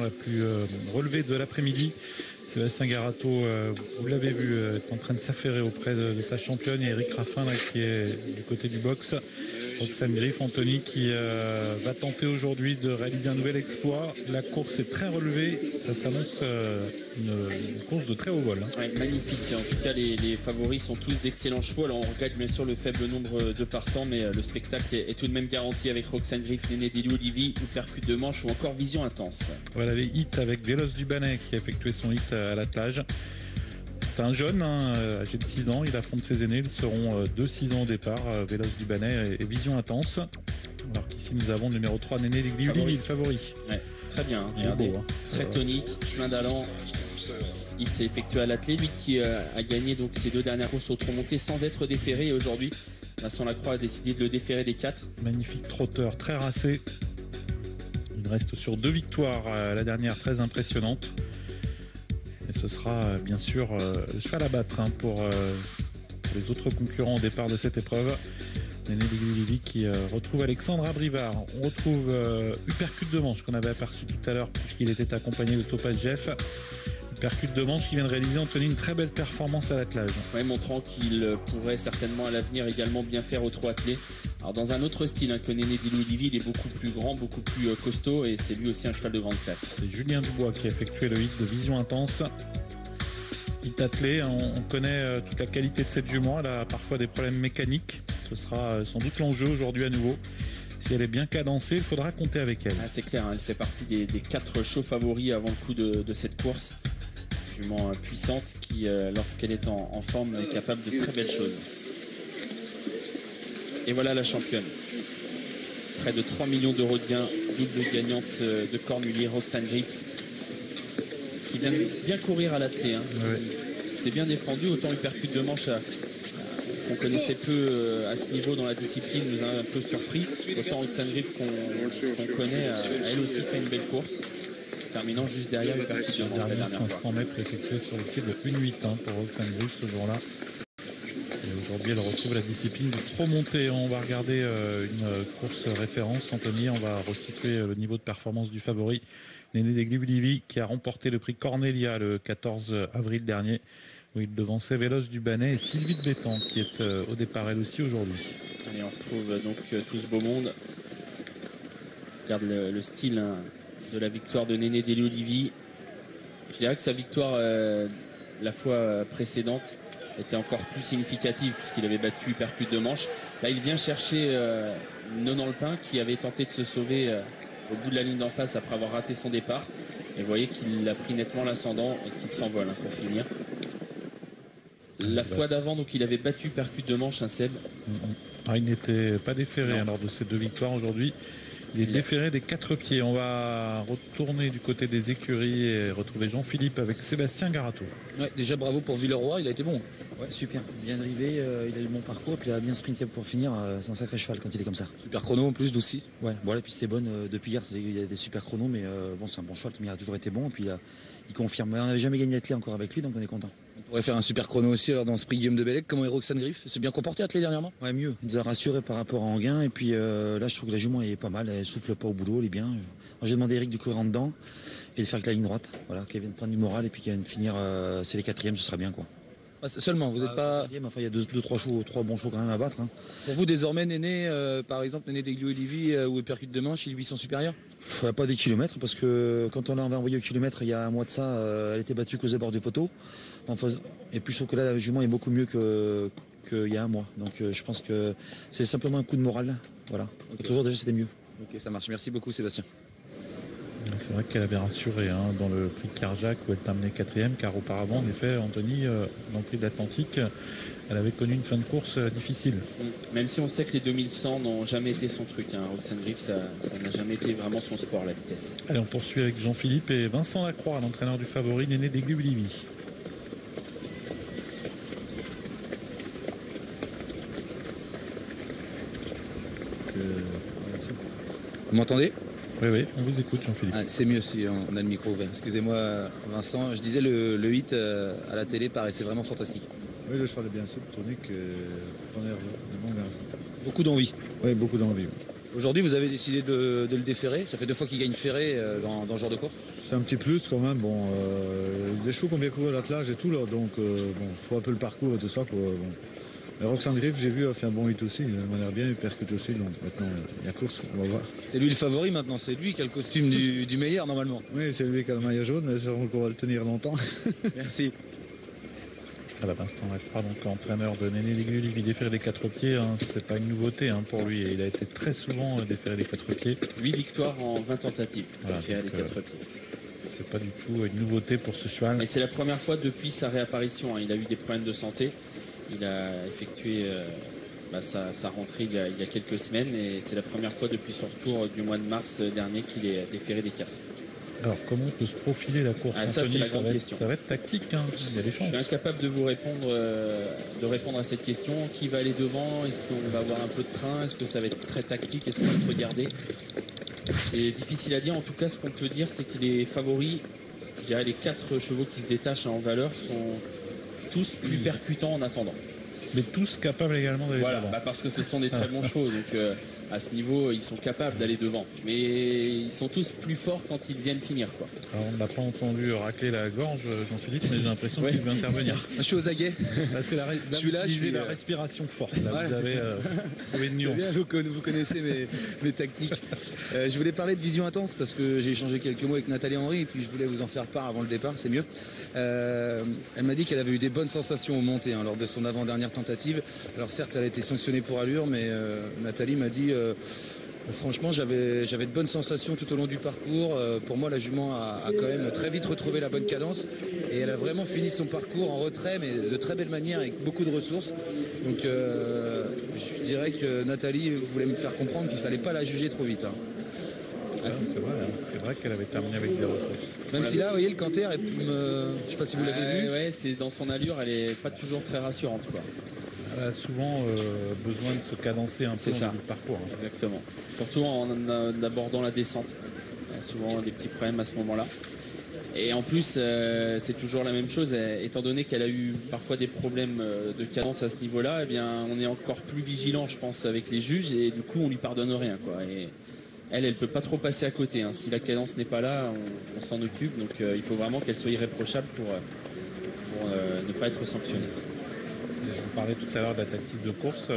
la plus relevée de l'après-midi. Sébastien Garato, vous l'avez vu, est en train de s'affairer auprès de sa championne, et Eric Raffin là, qui est du côté du box. Roxane Griff, Anthony, qui va tenter aujourd'hui de réaliser un nouvel exploit. La course est très relevée, ça s'annonce une course de très haut vol. Ouais, magnifique, en tout cas les favoris sont tous d'excellents chevaux. Alors on regrette bien sûr le faible nombre de partants, mais le spectacle est tout de même garanti avec Roxane Griff, Néné Deli Olivier, ou Percute de Manche ou encore Vision Intense. Voilà les hits avec Vélos du Bannet qui a effectué son hit à l'attelage. C'est un jeune, âgé de 6 ans, il affronte ses aînés, ils seront de 6 ans au départ, Vélos du Bannet et Vision Intense. Alors qu'ici nous avons le numéro 3, Néné Deli Olivier, le favori. Ouais, très bien, il est beau, très tonique, plein d'allant. Hit effectué à l'attelé, lui qui a gagné donc ses 2 dernières courses au trot monté sans être déféré, et aujourd'hui Vincent Lacroix a décidé de le déférer des 4. Magnifique trotteur, très racé. Il reste sur 2 victoires, la dernière très impressionnante. Et ce sera bien sûr le cheval à battre pour les autres concurrents au départ de cette épreuve. Néné Deli Olivier qui retrouve Alexandre Abrivard. On retrouve Uppercut de Manche qu'on avait aperçu tout à l'heure puisqu'il était accompagné de Topaz Jeff. Percute de Manche qui vient de réaliser, Anthony, une très belle performance à l'attelage. Ouais, montrant qu'il pourrait certainement à l'avenir également bien faire au trot attelé. Alors dans un autre style que Néné Deli Olivier, il est beaucoup plus grand, beaucoup plus costaud, et c'est lui aussi un cheval de grande classe. C'est Julien Dubois qui a effectué le hit de Vision Intense. Hit attelé, on connaît toute la qualité de cette jument, elle a parfois des problèmes mécaniques. Ce sera sans doute l'enjeu aujourd'hui à nouveau. Si elle est bien cadencée, il faudra compter avec elle. Ah, c'est clair, elle fait partie des 4 chauds favoris avant le coup de cette course. Jument puissante qui, lorsqu'elle est en forme, est capable de très belles choses. Et voilà la championne. Près de 3 millions d'euros de gains, double gagnante de Cornulier, Roxane Griff, qui vient bien courir à l'attelé. Ouais. C'est bien défendu, autant le Percute de Manche qu'on connaissait peu à ce niveau dans la discipline nous a un peu surpris. Autant Roxane Griff qu'on connaît a elle aussi fait une belle course, terminant juste derrière le Percute de Manche la dernière 500 fois. mètres effectués sur le pied de 1,8 pour Roxane Griff ce jour-là. Et aujourd'hui, elle retrouve la discipline du trop monté. On va regarder une course référence. Anthony, on va resituer le niveau de performance du favori. Néné Deli Olivier qui a remporté le prix Cornelia le 14 avril dernier, où il devançait Vélos du Bannet et Sylvie de Bétan qui est au départ elle aussi aujourd'hui. Allez, on retrouve donc tout ce beau monde. Regarde le style de la victoire de Néné Deli Olivier. Je dirais que sa victoire la fois précédente était encore plus significative puisqu'il avait battu Percute de Manche. Là, il vient chercher Nonan Le Pin qui avait tenté de se sauver au bout de la ligne d'en face après avoir raté son départ. Et vous voyez qu'il a pris nettement l'ascendant et qu'il s'envole pour finir. La fois d'avant, donc il avait battu Percute de Manche, un Seb. Ah, il n'était pas déféré lors de ces 2 victoires aujourd'hui. Il est déféré des 4 pieds. On va retourner du côté des écuries et retrouver Jean-Philippe avec Sébastien Garato. Ouais, déjà bravo pour Villeroy, il a été bon. Ouais, super, bien drivé, il a eu le bon parcours, puis il a bien sprinté pour finir. C'est un sacré cheval quand il est comme ça. Super chrono en plus, 12-6. Ouais, bon, la piste est bonne depuis hier, il y a des super chronos, mais bon, c'est un bon cheval, mais il a toujours été bon, et puis il confirme. On n'avait jamais gagné l'attelé encore avec lui, donc on est content. On pourrait faire un super chrono aussi alors dans ce prix Guillaume de Bellec. Comment est Roxane Griff? C'est bien comporté l'attelé dernièrement? Ouais, mieux. Il nous a rassuré par rapport à Anguin, et puis là, je trouve que la jument est pas mal, elle souffle pas au boulot, elle est bien. Alors, j'ai demandé à Eric de courir en dedans et de faire avec la ligne droite, voilà, qu'elle vienne prendre du moral, et puis qu'elle vienne finir, c'est les 4e, ce sera bien, quoi. Ah, seulement, vous n'êtes pas... Enfin, il y a 3 bons chevaux quand même à battre. Pour vous, désormais, Néné, par exemple, Néné Deli Olivier ou Percute de Manche, ils lui sont supérieurs? Pas des kilomètres, parce que quand on l'avait envoyé au kilomètre il y a un mois de ça, elle était battue qu'aux abords du poteau. Et puis je trouve que là, la jument est beaucoup mieux qu'il y a un mois. Donc je pense que c'est simplement un coup de morale. Voilà. Okay. Toujours déjà, c'était mieux. Ok, ça marche. Merci beaucoup, Sébastien. C'est vrai qu'elle avait rassuré dans le prix de Carjac où elle terminait 4e, car auparavant, en effet, Anthony, dans le prix de l'Atlantique, elle avait connu une fin de course difficile. Même si on sait que les 2100 n'ont jamais été son truc. Roxane Griff, ça n'a jamais été vraiment son sport, la vitesse. Allez, on poursuit avec Jean-Philippe et Vincent Lacroix, l'entraîneur du favori, Néné Deli Olivier. Vous m'entendez? Oui, on vous écoute, Jean-Philippe. Ah, c'est mieux si on a le micro ouvert. Excusez-moi, Vincent. Je disais, le hit à la télé paraissait vraiment fantastique. Oui, le cheval est bien souple, tonique, pas nerveux, un bon garçon. Beaucoup d'envie. Oui, beaucoup d'envie. Oui. Aujourd'hui, vous avez décidé de le déférer. Ça fait 2 fois qu'il gagne ferré dans ce genre de course. c'est un petit plus quand même. Bon, des chevaux qui ont bien couru à l'attelage et tout, là, donc faut un peu le parcours et tout ça. Bon. Mais Roxane Griff, j'ai vu, a fait un bon hit aussi, il m'a l'air bien, il percute aussi, donc maintenant il y a course, on va voir. C'est lui le favori maintenant, c'est lui qui a le costume du meilleur normalement. Oui, c'est lui qui a le maillot jaune, mais espérons qu'on va le tenir longtemps. Merci. Voilà, Vincent Lacroix, donc entraîneur de Néné Légulivi, il défère des 4 pieds, hein, c'est pas une nouveauté hein, pour lui, il a été très souvent déféré des 4 pieds. 8 victoires en 20 tentatives, Voilà, déféré des donc, 4 pieds. C'est pas du tout une nouveauté pour ce cheval. Et c'est la première fois depuis sa réapparition, hein. Il a eu des problèmes de santé. Il a effectué sa rentrée il y a quelques semaines et c'est la première fois depuis son retour du mois de mars dernier qu'il est déféré des 4. Alors comment peut se profiler la course, Ça Anthony, c'est la grande question. Ça va être tactique, hein. Il y a des Je chances. suis incapable de vous répondre, à cette question. Qui va aller devant? Est-ce qu'on va avoir un peu de train? Est-ce que ça va être très tactique? Est-ce qu'on va se regarder? C'est difficile à dire. En tout cas, ce qu'on peut dire, c'est que les favoris, je dirais les 4 chevaux qui se détachent en valeur, sont tous plus percutants en attendant. Mais tous capables également d'aller Voilà, devant. parce que ce sont des très bons chevaux, donc à ce niveau, ils sont capables d'aller devant. Mais ils sont tous plus forts quand ils viennent finir, quoi. Alors, on n'a pas entendu racler la gorge, Jean-Philippe, mais j'ai l'impression Ouais. qu'il veut intervenir. Je suis aux aguets. Là, c'est Je suis là, utilisez je suis, la respiration forte. Là, Ouais, vous c'est avez trouvé une nuance. Bien, vous connaissez mes tactiques. Je voulais parler de Vision Intense parce que j'ai échangé quelques mots avec Nathalie Henry et puis je voulais vous en faire part avant le départ, c'est mieux. Elle m'a dit qu'elle avait eu des bonnes sensations au montées lors de son avant-dernière tentative. Alors certes, elle a été sanctionnée pour allure, mais Nathalie m'a dit franchement, j'avais de bonnes sensations tout au long du parcours. Pour moi, la jument a quand même très vite retrouvé la bonne cadence et elle a vraiment fini son parcours en retrait, mais de très belle manière avec beaucoup de ressources. Donc je dirais que Nathalie voulait me faire comprendre qu'il ne fallait pas la juger trop vite. C'est vrai qu'elle avait terminé avec des ressources. Même si là, vous voyez, le canter, je ne sais pas si vous l'avez vu. Ouais, c'est dans son allure, elle est pas toujours très rassurante, quoi. Elle a souvent besoin de se cadencer un peu C'est au ça. début du parcours. Hein. Exactement. Surtout en abordant la descente. Il y a souvent des petits problèmes à ce moment-là. Et en plus, c'est toujours la même chose. Étant donné qu'elle a eu parfois des problèmes de cadence à ce niveau-là, eh bien, on est encore plus vigilant, je pense, avec les juges. Et du coup, on lui pardonne rien, quoi. Et elle peut pas trop passer à côté. Hein. Si la cadence n'est pas là, on s'en occupe. Donc, il faut vraiment qu'elle soit irréprochable pour ne pas être sanctionnée. Je vous parlais tout à l'heure de la tactique de course.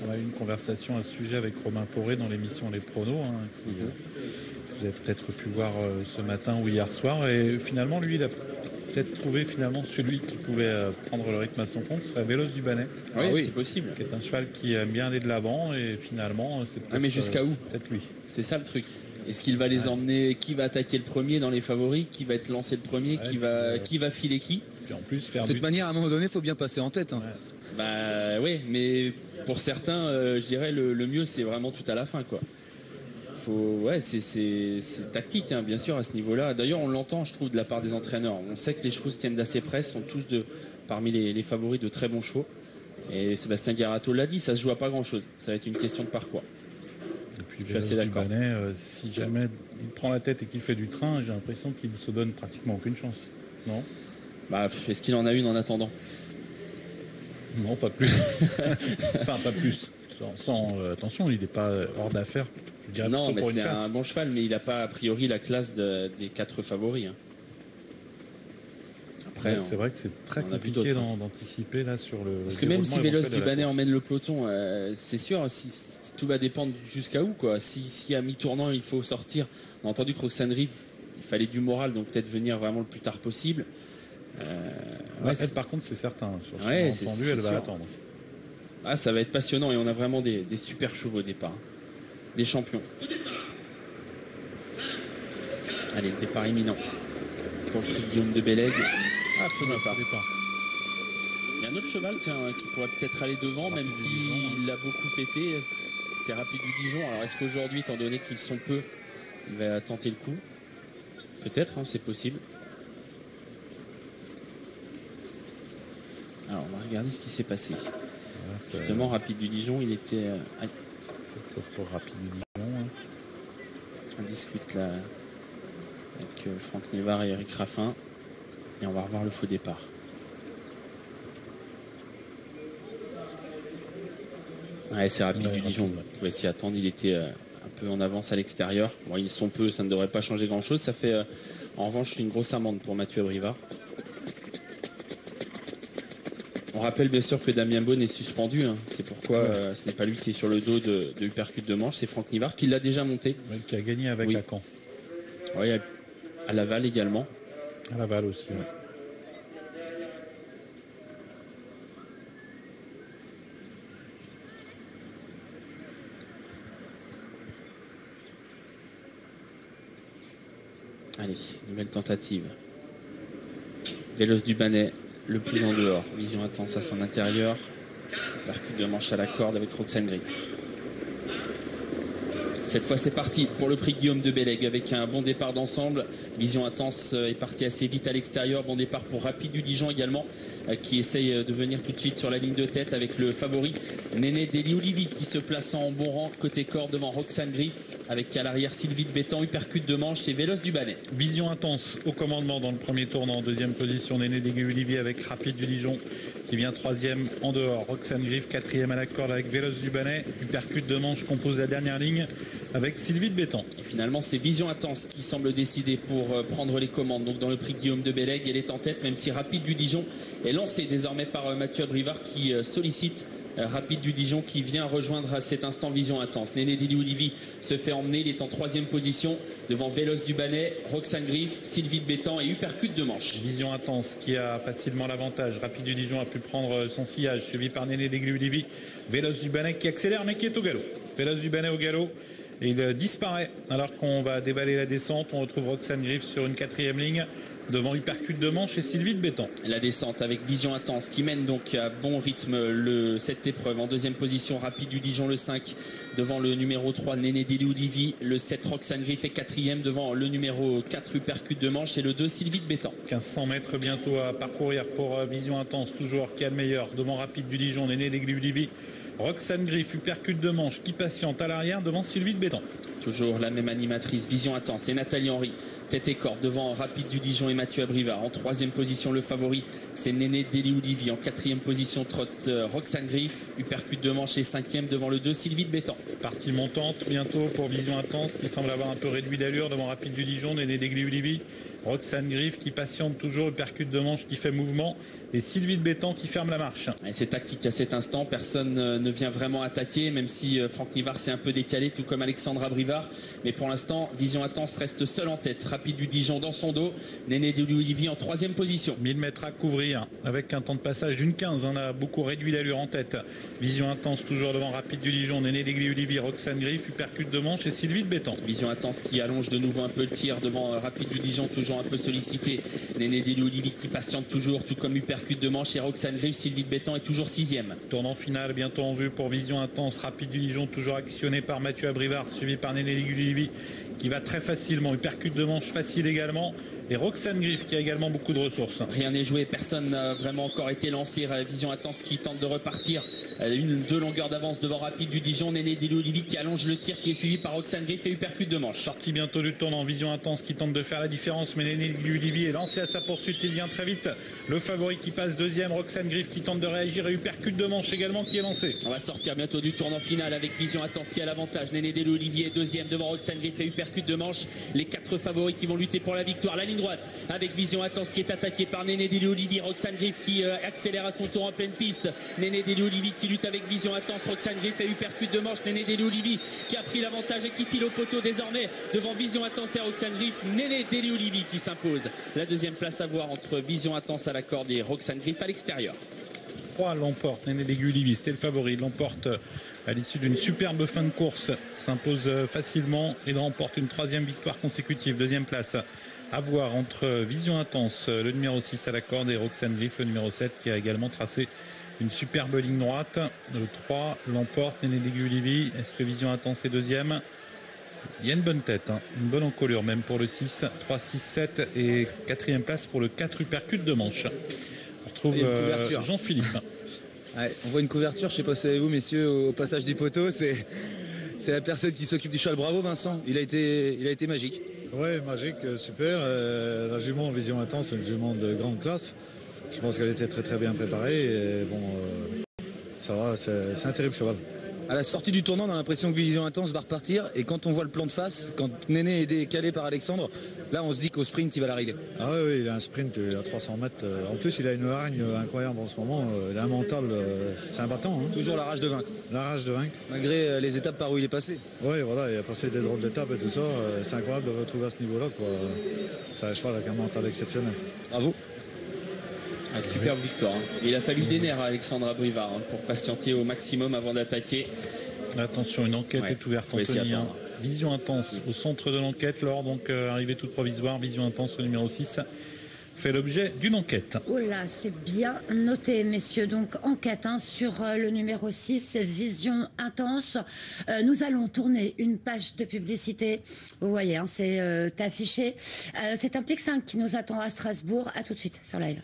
On a eu une conversation à ce sujet avec Romain Poré dans l'émission Les Pronos, hein, qui, vous avez peut-être pu voir ce matin ou hier soir. Et finalement, lui, il a peut-être trouvé finalement celui qui pouvait prendre le rythme à son compte. C'est Vélos du Bannet, Oui, c'est possible. qui est un cheval qui aime bien aller de l'avant. Et finalement, c'est peut-être mais jusqu'à où? Peut-être lui. C'est ça le truc. Est-ce qu'il va les emmener? Qui va attaquer le premier dans les favoris? Qui va être lancé le premier? Qui va filer qui? Puis en plus, faire De toute but. manière, à un moment donné, il faut bien passer en tête. Bah oui, mais pour certains, je dirais le mieux, c'est vraiment tout à la fin, quoi. C'est tactique, hein, bien sûr, à ce niveau-là. D'ailleurs, on l'entend, je trouve, de la part des entraîneurs. On sait que les chevaux se tiennent d'assez près, sont tous parmi les favoris de très bons chevaux. Et Sébastien Garato l'a dit, ça se joue à pas grand-chose. Ça va être une question de parcours. Et puis, Je suis assez Vélos du d'accord. Bannet, si jamais il prend la tête et qu'il fait du train, j'ai l'impression qu'il ne se donne pratiquement aucune chance. Non? Bah, est-ce qu'il en a une en attendant? Non, pas plus. Enfin, pas plus. Attention, il n'est pas hors d'affaire. Je dirais Non, plutôt mais pour une c'est place. un bon cheval, mais il n'a pas a priori la classe des 4 favoris. Hein. Après, C'est vrai que c'est très on a vu compliqué d'autres, d'anticiper là sur le. parce que même si déroulement Vélos éventuel du de la Bannet course. emmène le peloton, c'est sûr, si tout va dépendre jusqu'à où, quoi. Si à mi-tournant il faut sortir, on a entendu que Roxane Griff, il fallait du moral, donc peut-être venir vraiment le plus tard possible. Elle, par contre, c'est certain. Sur ce Ouais, qu'on a c'est- entendu, c'est elle va sûr. attendre. Ça va être passionnant et on a vraiment des super chevaux au départ. Des champions. Allez, le départ imminent. Pour le prix Guillaume de Bellègue. Feu départ. Il y a un autre cheval qui pourrait peut-être aller devant, même s'il l'a beaucoup pété. C'est Rapide du Dijon. Alors est-ce qu'aujourd'hui, étant donné qu'ils sont peu, il va tenter le coup? Peut-être, c'est possible. Alors on va regarder ce qui s'est passé. Voilà, c'est Justement, Rapide du Dijon, il était... peut-être pour Rapide du Dijon. Hein. On discute là avec Franck Névard et Eric Raffin. Et on va revoir le faux départ. Ouais, c'est Rapide du Dijon. On pouvait s'y attendre. Il était un peu en avance à l'extérieur. Bon, ils sont peu, ça ne devrait pas changer grand-chose. Ça fait En revanche, une grosse amende pour Mathieu Abrivard. On rappelle bien sûr que Damien Beaune est suspendu. Hein. C'est pourquoi ce n'est pas lui qui est sur le dos de Hypercute de Manche. C'est Franck Nivard qui l'a déjà monté. Ouais, qui a gagné avec Lacan. Oui, à Laval également. À Laval aussi, ouais. Allez, nouvelle tentative. Véloce du Bannet, le plus en dehors. Vision intense à son intérieur. Percute de manche à la corde avec Roxane Griff. Cette fois, c'est parti pour le prix Guillaume de Bellègue avec un bon départ d'ensemble. Vision intense est parti assez vite à l'extérieur. Bon départ pour Rapide du Dijon également, qui essaye de venir tout de suite sur la ligne de tête avec le favori Néné Deli Olivier qui se place en bon rang côté corde devant Roxane Griff avec à l'arrière Sylvie de Bétan, Hypercute de Manche et Véloce du Bannet. Vision intense au commandement dans le premier tournant. En deuxième position, Néné Deli Olivier avec Rapide du Dijon qui vient troisième en dehors. Roxane Griff quatrième à la corde avec Véloce du Bannet. Hypercute de Manche compose la dernière ligne avec Sylvie de Bétan. Et finalement, c'est Vision Intense qui semble décider pour prendre les commandes. Donc dans le prix Guillaume de Bellègue, elle est en tête, même si Rapide du Dijon est lancé désormais par Mathieu Abrivard qui sollicite Rapide du Dijon qui vient rejoindre à cet instant Vision Intense. Néné Deli Olivier se fait emmener, il est en troisième position devant Véloce du Bannet, Roxane Griff, Sylvie de Bétan et Hypercute de Manche. Vision Intense qui a facilement l'avantage. Rapide du Dijon a pu prendre son sillage, suivi par Néné Deli Olivier. Véloce du Bannet qui accélère mais qui est au galop. Véloce du Bannet au galop. Et il disparaît alors qu'on va dévaler la descente. On retrouve Roxane Griff sur une quatrième ligne devant Hypercute de Manche et Sylvie de Bétan. La descente avec Vision Intense qui mène donc à bon rythme cette épreuve. En deuxième position, Rapide du Dijon le 5 devant le numéro 3 Néné Deli Olivier. Le 7 Roxane Griff est quatrième devant le numéro 4 Hypercute de Manche et le 2 Sylvie de Bétan. 1500 mètres bientôt à parcourir pour Vision Intense, toujours qui a le meilleur devant Rapide du Dijon, Néné Deli Olivier. Roxane Griff, Hypercute de Manche qui patiente à l'arrière devant Sylvie de Bétan. Toujours la même animatrice, Vision Intense et Nathalie Henry, tête et corde devant Rapide du Dijon et Mathieu Abrivard. En troisième position, le favori, c'est Néné Deli Olivier. En quatrième position, trotte Roxane Griff, Hypercute de Manche et cinquième devant le 2 Sylvie de Bétan. Partie montante bientôt pour Vision Intense qui semble avoir un peu réduit d'allure devant Rapide du Dijon, Néné Deli Olivier. Roxane Griff qui patiente toujours, Hypercute de Manche qui fait mouvement et Sylvie de Bétan qui ferme la marche. Et c'est tactique à cet instant, personne ne vient vraiment attaquer, même si Franck Nivard s'est un peu décalé, tout comme Alexandre Abrivard. Mais pour l'instant, Vision Intense reste seul en tête. Rapide du Dijon dans son dos, Néné Deli Olivier en troisième position. 1000 mètres à couvrir avec un temps de passage d'une 15. On a beaucoup réduit l'allure en tête. Vision Intense toujours devant Rapide du Dijon, Néné Deli Olivier, Roxane Griff, Hypercute de Manche et Sylvie de Bétan. Vision Intense qui allonge de nouveau un peu le tir devant Rapide du Dijon, toujours un peu sollicité. Néné Deli Olivier qui patiente toujours, tout comme Hypercute de Manche et Roxane Griff. Sylvie de Bétan est toujours sixième. Tournant final bientôt en vue pour Vision Intense. Rapide du Dijon toujours actionné par Mathieu Abrivard, suivi par Néné Deli Olivier qui va très facilement. Hypercute de Manche facile également. Et Roxane Griff qui a également beaucoup de ressources. Rien n'est joué, personne n'a vraiment encore été lancé. Vision Intense qui tente de repartir. Deux longueurs d'avance devant Rapide du Dijon. Néné Deli Olivier qui allonge le tir qui est suivi par Roxane Griff et Hypercute de Manche. Sortie bientôt du tournant. Vision Intense qui tente de faire la différence. Mais Néné Deli Olivier est lancé à sa poursuite. Il vient très vite. Le favori qui passe deuxième. Roxane Griff qui tente de réagir et Hypercute de Manche également qui est lancé. On va sortir bientôt du tournant final avec Vision Intense qui a l'avantage. Néné Deli Olivier est deuxième devant Roxane Griff et Hypercute de Manche. Les quatre favoris qui vont lutter pour la victoire. La ligne droite avec Vision Intense qui est attaqué par Néné Deli Olivier. Roxane Griff qui accélère à son tour en pleine piste. Néné Deli Olivier qui lutte avec Vision Intense. Roxane Griff et Hypercute de Manche. Néné Deli Olivier qui a pris l'avantage et qui file au poteau désormais devant Vision Intense et Roxane Griff. Néné Deli Olivier qui s'impose. La deuxième place à voir entre Vision Intense à la corde et Roxane Griff à l'extérieur. 3 l'emporte, Néné Deli Olivier, c'était le favori, il l'emporte à l'issue d'une superbe fin de course, s'impose facilement et remporte une troisième victoire consécutive. Deuxième place à voir entre Vision Intense, le numéro 6 à la corde, et Roxane Griff, le numéro 7, qui a également tracé une superbe ligne droite. Le 3 l'emporte, Néné Deli Olivier. Est-ce que Vision Intense est deuxième? Il y a une bonne tête, hein, une bonne encolure même pour le 6, 3, 6, 7 et quatrième place pour le 4 Hypercute de Manche. On retrouve Jean-Philippe. Ouais, on voit une couverture, je ne sais pas si c'est vous messieurs, au passage du poteau, c'est la personne qui s'occupe du cheval. Bravo Vincent, il a été magique. Ouais, magique, super. La jument Vision Intense, c'est une jument de grande classe. Je pense qu'elle était très très bien préparée et bon, ça va, c'est un terrible cheval. À la sortie du tournant, on a l'impression que Vision Intense va repartir. Et quand on voit le plan de face, quand Néné est décalé par Alexandre, là on se dit qu'au sprint il va l'arriver. Ah oui, il a un sprint à 300 mètres. En plus, il a une hargne incroyable en ce moment. Il a un mental, c'est un battant. Hein. Toujours la rage de vaincre. La rage de vaincre. Malgré les étapes par où il est passé. Oui, voilà, il a passé des drôles d'étapes et tout ça. C'est incroyable de le retrouver à ce niveau-là. C'est un cheval avec un mental exceptionnel. Bravo. Ah, superbe victoire. Il a fallu des nerfs à Alexandre Abrivard pour patienter au maximum avant d'attaquer. Attention, une enquête est ouverte, faut s'y Anthony. attendre. Vision Intense au centre de l'enquête. Lors donc arrivée toute provisoire, Vision Intense au numéro 6 fait l'objet d'une enquête. Oh là, c'est bien noté, messieurs. Donc, enquête sur le numéro 6, Vision Intense. Nous allons tourner une page de publicité. Vous voyez, c'est affiché. C'est un Pic 5 qui nous attend à Strasbourg. À tout de suite sur Live.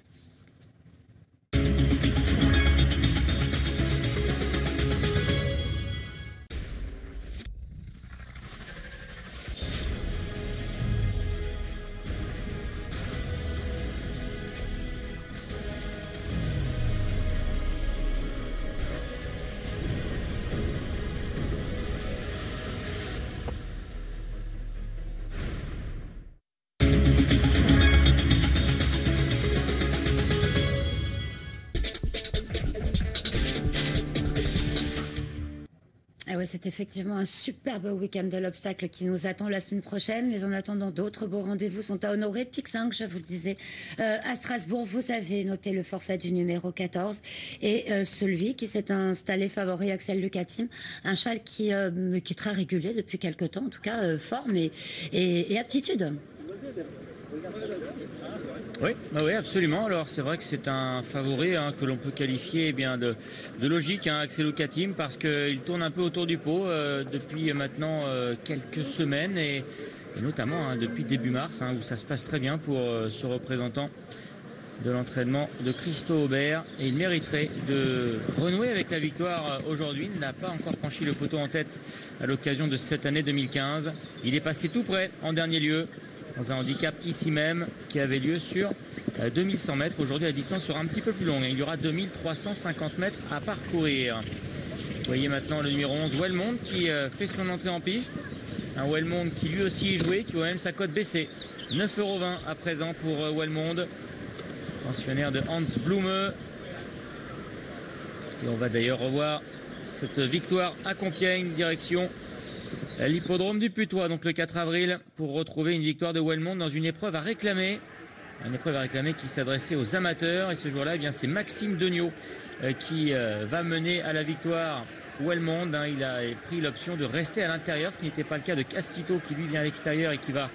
Ah ouais, c'est effectivement un superbe week-end de l'obstacle qui nous attend la semaine prochaine. Mais en attendant, d'autres beaux rendez-vous sont à honorer. Pic 5, je vous le disais, à Strasbourg. Vous avez noté le forfait du numéro 14 et celui qui s'est installé favori, Axel Lucatim. Un cheval qui est très régulier depuis quelques temps, en tout cas forme et aptitude. Oui, absolument. Alors c'est vrai que c'est un favori que l'on peut qualifier de logique, Axel Lucatim, parce qu'il tourne un peu autour du pot depuis maintenant quelques semaines et notamment depuis début mars, où ça se passe très bien pour ce représentant de l'entraînement de Christo Aubert. Et il mériterait de renouer avec la victoire aujourd'hui. Il n'a pas encore franchi le poteau en tête à l'occasion de cette année 2015. Il est passé tout près en dernier lieu, dans un handicap ici même qui avait lieu sur 2100 mètres. Aujourd'hui, la distance sera un petit peu plus longue. Il y aura 2350 mètres à parcourir. Vous voyez maintenant le numéro 11, Wellmond, qui fait son entrée en piste. Un Wellmond qui lui aussi est joué, qui voit même sa cote baisser. 9,20 € à présent pour Wellmond, pensionnaire de Hans Blume. Et on va d'ailleurs revoir cette victoire à Compiègne, direction l'hippodrome du Putois, donc le 4 avril, pour retrouver une victoire de Wellmond dans une épreuve à réclamer. Une épreuve à réclamer qui s'adressait aux amateurs. Et ce jour-là, c'est Maxime Degnaud qui va mener à la victoire Wellmond. Il a pris l'option de rester à l'intérieur, ce qui n'était pas le cas de Casquito, qui lui vient à l'extérieur et qui va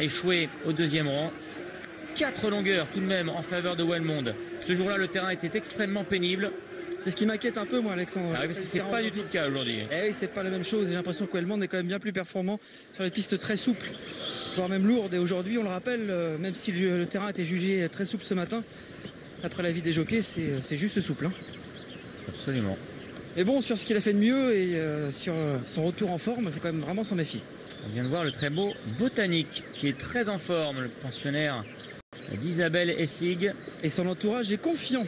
échouer au deuxième rang. 4 longueurs tout de même en faveur de Wellmond. Ce jour-là, le terrain était extrêmement pénible. C'est ce qui m'inquiète un peu, moi, Alexandre. Parce que c'est pas du tout le cas aujourd'hui. Oui, c'est pas la même chose. J'ai l'impression que Wellmond est quand même bien plus performant sur les pistes très souples, voire même lourdes. Et aujourd'hui, on le rappelle, même si le terrain était jugé très souple ce matin, après l'avis des jockeys, c'est juste souple. Absolument. Mais bon, sur ce qu'il a fait de mieux et sur son retour en forme, il faut quand même vraiment s'en méfier. On vient de voir le très beau Botanique, qui est très en forme, le pensionnaire d'Isabelle Essig. Et son entourage est confiant.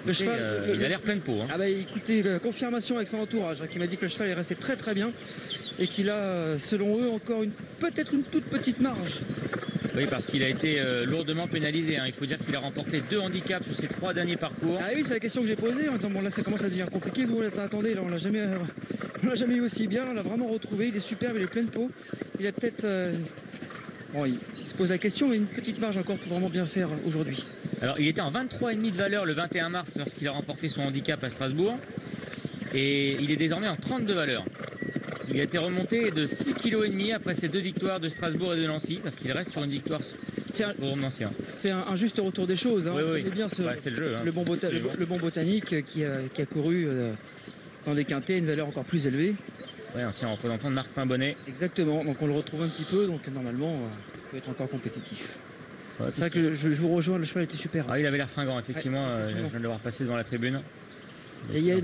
Le cheval, il a l'air plein de peau. Écoutez, confirmation avec son entourage, qui m'a dit que le cheval est resté très très bien et qu'il a, selon eux, encore peut-être une toute petite marge. Oui, parce qu'il a été lourdement pénalisé. Il faut dire qu'il a remporté 2 handicaps sur ses 3 derniers parcours. Ah oui, c'est la question que j'ai posée en disant bon là ça commence à devenir compliqué. Vous attendez, là on l'a jamais eu aussi bien. On l'a vraiment retrouvé. Il est superbe, il est plein de peau. Il a peut-être il se pose la question, mais une petite marge encore pour vraiment bien faire aujourd'hui. Alors il était en 23,5 de valeur le 21 mars lorsqu'il a remporté son handicap à Strasbourg. Et il est désormais en 32 valeurs. Il a été remonté de 6,5 kg après ses 2 victoires de Strasbourg et de Nancy, parce qu'il reste sur une victoire c'est un juste retour des choses. Oui. Bien c'est le jeu. Le bon Botanique qui a couru dans des quintets, une valeur encore plus élevée. Oui, ancien représentant de Marc Pimbonnet. Exactement, donc on le retrouve un petit peu, donc normalement il peut être encore compétitif. Ouais, c'est vrai que je vous rejoins, le cheval était super. Il avait l'air fringant, effectivement. Je viens de le voir passer devant la tribune. Et il y a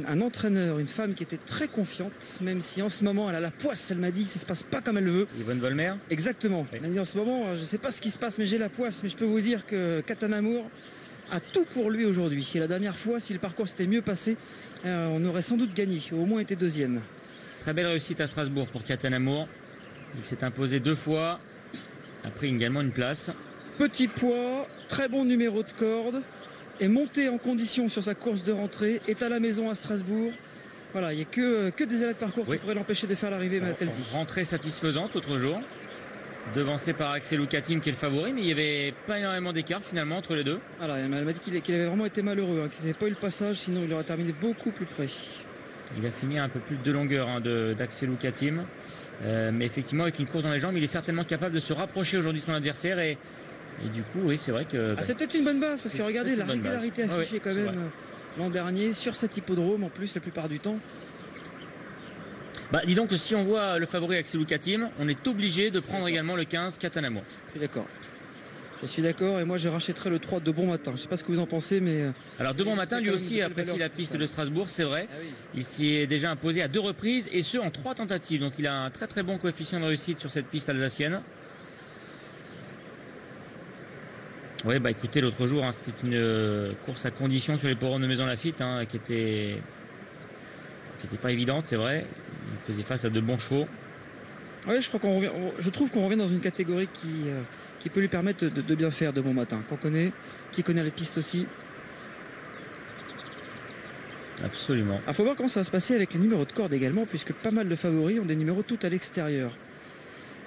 un entraîneur, une femme qui était très confiante, même si en ce moment elle a la poisse, elle m'a dit, ça se passe pas comme elle le veut. Yvonne Volmer. Exactement. Oui. Elle m'a dit en ce moment, je sais pas ce qui se passe, mais j'ai la poisse. Mais je peux vous dire que Katanamour a tout pour lui aujourd'hui. Et la dernière fois, si le parcours s'était mieux passé, on aurait sans doute gagné, au moins été deuxième. Très belle réussite à Strasbourg pour Catanamour. Il s'est imposé 2 fois, a pris également une place. Petit poids, très bon numéro de corde, est monté en condition sur sa course de rentrée, est à la maison à Strasbourg. Voilà, il n'y a que des arrêts de parcours qui pourraient l'empêcher de faire l'arrivée, m'a-t-elle dit. Rentrée satisfaisante l'autre jour, devancé par Axel Oukatim qui est le favori, mais il n'y avait pas énormément d'écart finalement entre les deux. Voilà, elle m'a dit qu'il avait vraiment été malheureux, qu'il n'avait pas eu le passage, sinon il aurait terminé beaucoup plus près. Il a fini un peu plus de longueur d'Axel Oukatim, mais effectivement avec une course dans les jambes, il est certainement capable de se rapprocher aujourd'hui de son adversaire et du coup, oui, c'est vrai que... c'est peut-être une bonne base, parce que regardez, la régularité affichée quand même l'an dernier sur cet hippodrome, en plus, la plupart du temps. Bah, dis donc que si on voit le favori Axel Oukatim, on est obligé de prendre également le 15 Catanamour. Je suis d'accord, et moi je rachèterai le 3 de Bon Matin. Je ne sais pas ce que vous en pensez, mais... Alors de Bon Matin, lui aussi apprécie la piste de Strasbourg, c'est vrai. Ah oui. Il s'y est déjà imposé à 2 reprises, et ce en 3 tentatives. Donc il a un très très bon coefficient de réussite sur cette piste alsacienne. Oui, bah écoutez, l'autre jour, c'était une course à condition sur les porons de Maison Lafitte, qui était pas évidente, c'est vrai. Il faisait face à de bons chevaux. Oui, je trouve qu'on revient dans une catégorie qui peut lui permettre de bien faire de Bon Matin, qu'on connaît, qui connaît les pistes aussi. Absolument. Il faut voir comment ça va se passer avec les numéros de corde également, puisque pas mal de favoris ont des numéros tout à l'extérieur.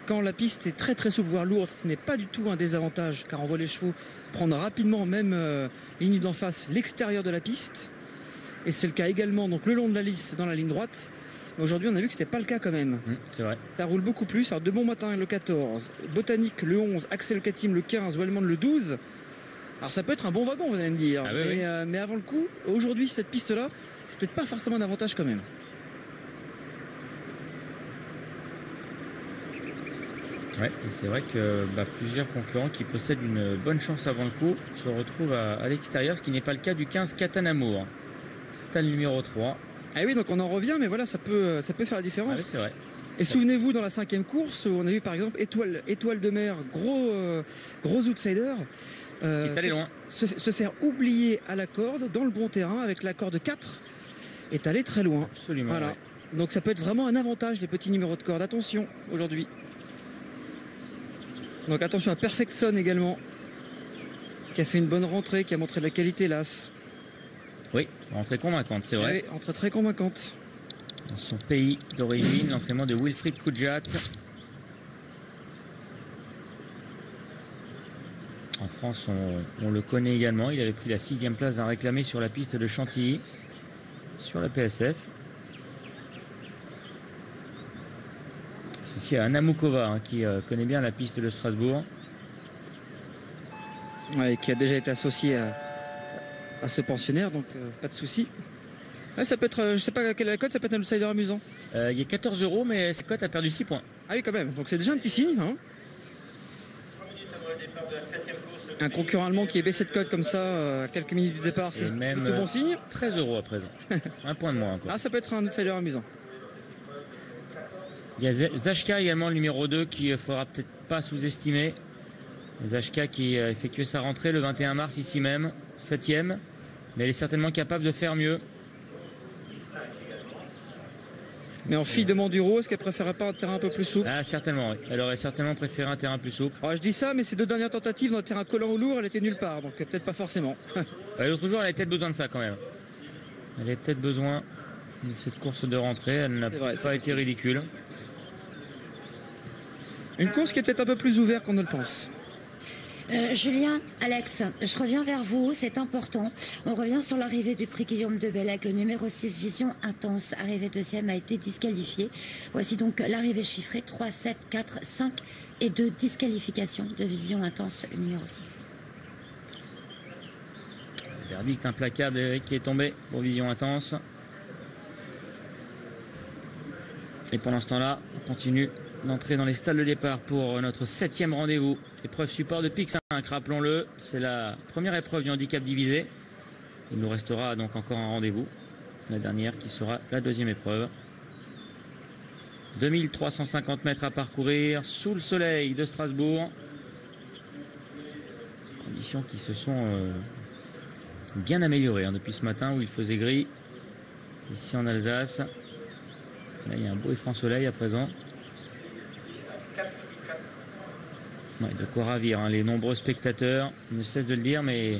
Quand la piste est très très souple, voire lourde, ce n'est pas du tout un désavantage, car on voit les chevaux prendre rapidement, même ligne d'en face, l'extérieur de la piste. Et c'est le cas également donc le long de la lisse dans la ligne droite. Aujourd'hui, on a vu que ce n'était pas le cas quand même. C'est vrai. Ça roule beaucoup plus. Alors, de Bon Matin, le 14, Botanique, le 11, Axel Oukatim, le 15, Wellman, le 12. Alors, ça peut être un bon wagon, vous allez me dire. Mais avant le coup, aujourd'hui, cette piste-là, c'est peut-être pas forcément un avantage quand même. Ouais, et c'est vrai que plusieurs concurrents qui possèdent une bonne chance avant le coup se retrouvent à l'extérieur, ce qui n'est pas le cas du 15 Catanamour. C'est le numéro 3. Ah oui, donc on en revient, mais voilà, ça peut faire la différence. Ah oui, c'est vrai. Et souvenez-vous, dans la 5e course, on a vu par exemple Étoile de Mer, gros outsider, qui est allé loin. Se faire oublier à la corde, dans le bon terrain, avec la corde 4, est allé très loin. Absolument. Voilà. Ouais. Donc ça peut être vraiment un avantage, les petits numéros de corde. Attention, aujourd'hui. Donc attention à Perfectson également, qui a fait une bonne rentrée, qui a montré de la qualité, l'As. Oui, rentrée convaincante, c'est vrai. Oui, rentrée très convaincante. Dans son pays d'origine, l'entraînement de Wilfried Koudjat. En France, on le connaît également. Il avait pris la 6e place d'un réclamé sur la piste de Chantilly, sur la PSF. Associé à Anna Moukova, qui connaît bien la piste de Strasbourg. Ouais, qui a déjà été associé à ce pensionnaire, donc pas de souci. Ouais, ça peut être, je sais pas quelle est la cote, ça peut être un outsider amusant. Il y a 14 €, mais cette cote a perdu 6 points. Ah oui, quand même, donc c'est déjà un petit signe. Un concurrent allemand qui est baissé de cote comme ça à quelques minutes du départ, c'est plutôt bon signe. 13 € à présent. Un point de moins encore. Ah, ça peut être un outsider amusant. Il y a Zashka également, le numéro 2, qu'il ne faudra peut-être pas sous-estimer. Zashka qui a effectué sa rentrée le 21 mars ici même, 7e. Mais elle est certainement capable de faire mieux. Mais en fille de Manduro, est-ce qu'elle préférerait pas un terrain un peu plus souple? Ah, certainement, oui. Elle aurait certainement préféré un terrain plus souple. Alors, je dis ça, mais ces 2 dernières tentatives dans un terrain collant ou lourd, elle était nulle part, donc peut-être pas forcément. L'autre jour, elle avait peut-être besoin de ça quand même. Elle avait peut-être besoin de cette course de rentrée. Elle n'a pas été ridicule. Une course qui est peut-être un peu plus ouverte qu'on ne le pense. Julien, Alex, je reviens vers vous, c'est important. On revient sur l'arrivée du prix Guillaume de Bellec. Le numéro 6, Vision Intense, arrivé 2e, a été disqualifié. Voici donc l'arrivée chiffrée, 3, 7, 4, 5 et 2 disqualifications de Vision Intense, le numéro 6. Verdict implacable, Eric, qui est tombé pour Vision Intense. Et pendant ce temps-là, on continue d'entrer dans les stalles de départ pour notre 7e rendez-vous. Épreuve support de Pic 5, rappelons-le. C'est la première épreuve du handicap divisé. Il nous restera donc encore un rendez-vous. La dernière qui sera la 2e épreuve. 2350 mètres à parcourir sous le soleil de Strasbourg. Conditions qui se sont bien amélioré depuis ce matin où il faisait gris ici en Alsace. Là, il y a un beau et franc soleil à présent. Ouais, de quoi ravir, hein. Les nombreux spectateurs ne cessent de le dire, mais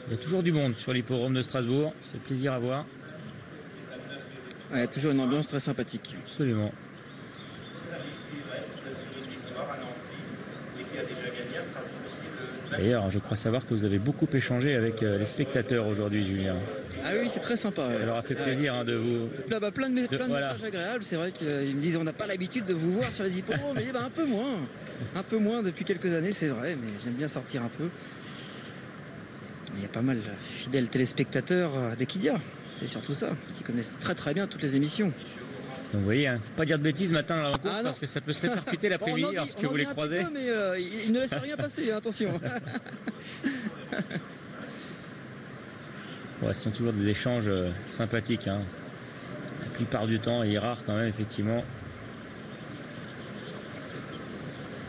il y a toujours du monde sur l'hippodrome de Strasbourg. C'est plaisir à voir. Ouais, toujours une ambiance très sympathique. Absolument. D'ailleurs, je crois savoir que vous avez beaucoup échangé avec les spectateurs aujourd'hui, Julien. Ah oui, c'est très sympa. Ouais. Ça leur a fait plaisir hein, de vous... Plein de messages agréables. C'est vrai qu'ils me disent on n'a pas l'habitude de vous voir sur les hippodromes. Mais un peu moins. Un peu moins depuis quelques années, c'est vrai. Mais j'aime bien sortir un peu. Il y a pas mal de fidèles téléspectateurs d'Equidia. C'est surtout ça. Qui connaissent très bien toutes les émissions. Donc vous voyez, hein, faut pas dire de bêtises matin dans la rencontre parce que ça peut se répercuter l'après-midi lorsque vous les croisez. Mais ils ne laissent rien passer, attention. Ouais, ce sont toujours des échanges sympathiques. Hein. La plupart du temps, il est rare quand même, effectivement,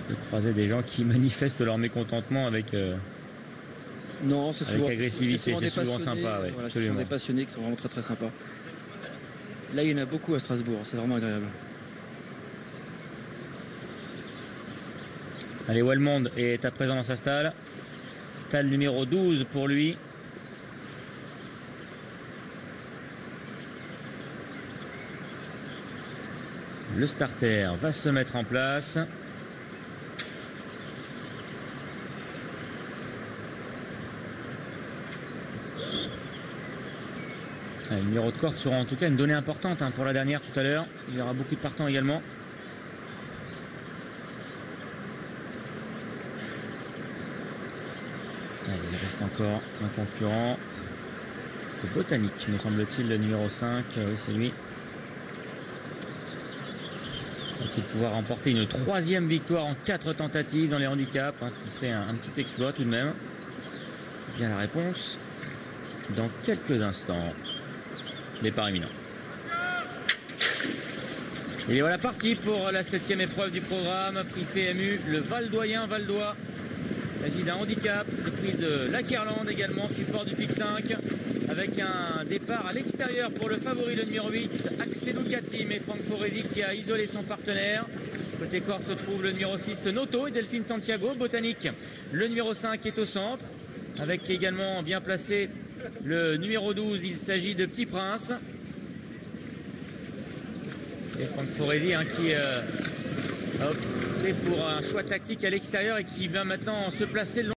de croiser des gens qui manifestent leur mécontentement avec, non, c'est souvent, agressivité. C'est souvent sympa. Ouais, voilà, ce sont des passionnés qui sont vraiment très sympas. Là, il y en a beaucoup à Strasbourg, c'est vraiment agréable. Allez, Wellmond est à présent dans sa stalle. Stalle numéro 12 pour lui. Le starter va se mettre en place. Le numéro de corde sera en tout cas une donnée importante hein, pour la dernière tout à l'heure. Il y aura beaucoup de partants également. Allez, il reste encore un concurrent. C'est Botanique, me semble-t-il, le numéro 5. Oui, c'est lui. Va-t-il pouvoir remporter une 3e victoire en 4 tentatives dans les handicaps, hein, ce qui serait un petit exploit tout de même. Bien la réponse dans quelques instants. Départ imminent. Et voilà parti pour la 7e épreuve du programme. Prix PMU, le Valdoyen Valdois. Il s'agit d'un handicap. Le prix de l'Ackerland également, support du Pic 5. Avec un départ à l'extérieur pour le favori, le numéro 8, Axel Katim et Franck Foresi qui a isolé son partenaire. Côté corde se trouve le numéro 6, Noto et Delphine Santiago. Botanique, le numéro 5 est au centre. Avec également bien placé le numéro 12, il s'agit de Petit Prince. Et Franck Foresi hein, qui a opté pour un choix tactique à l'extérieur et qui va maintenant se placer le long.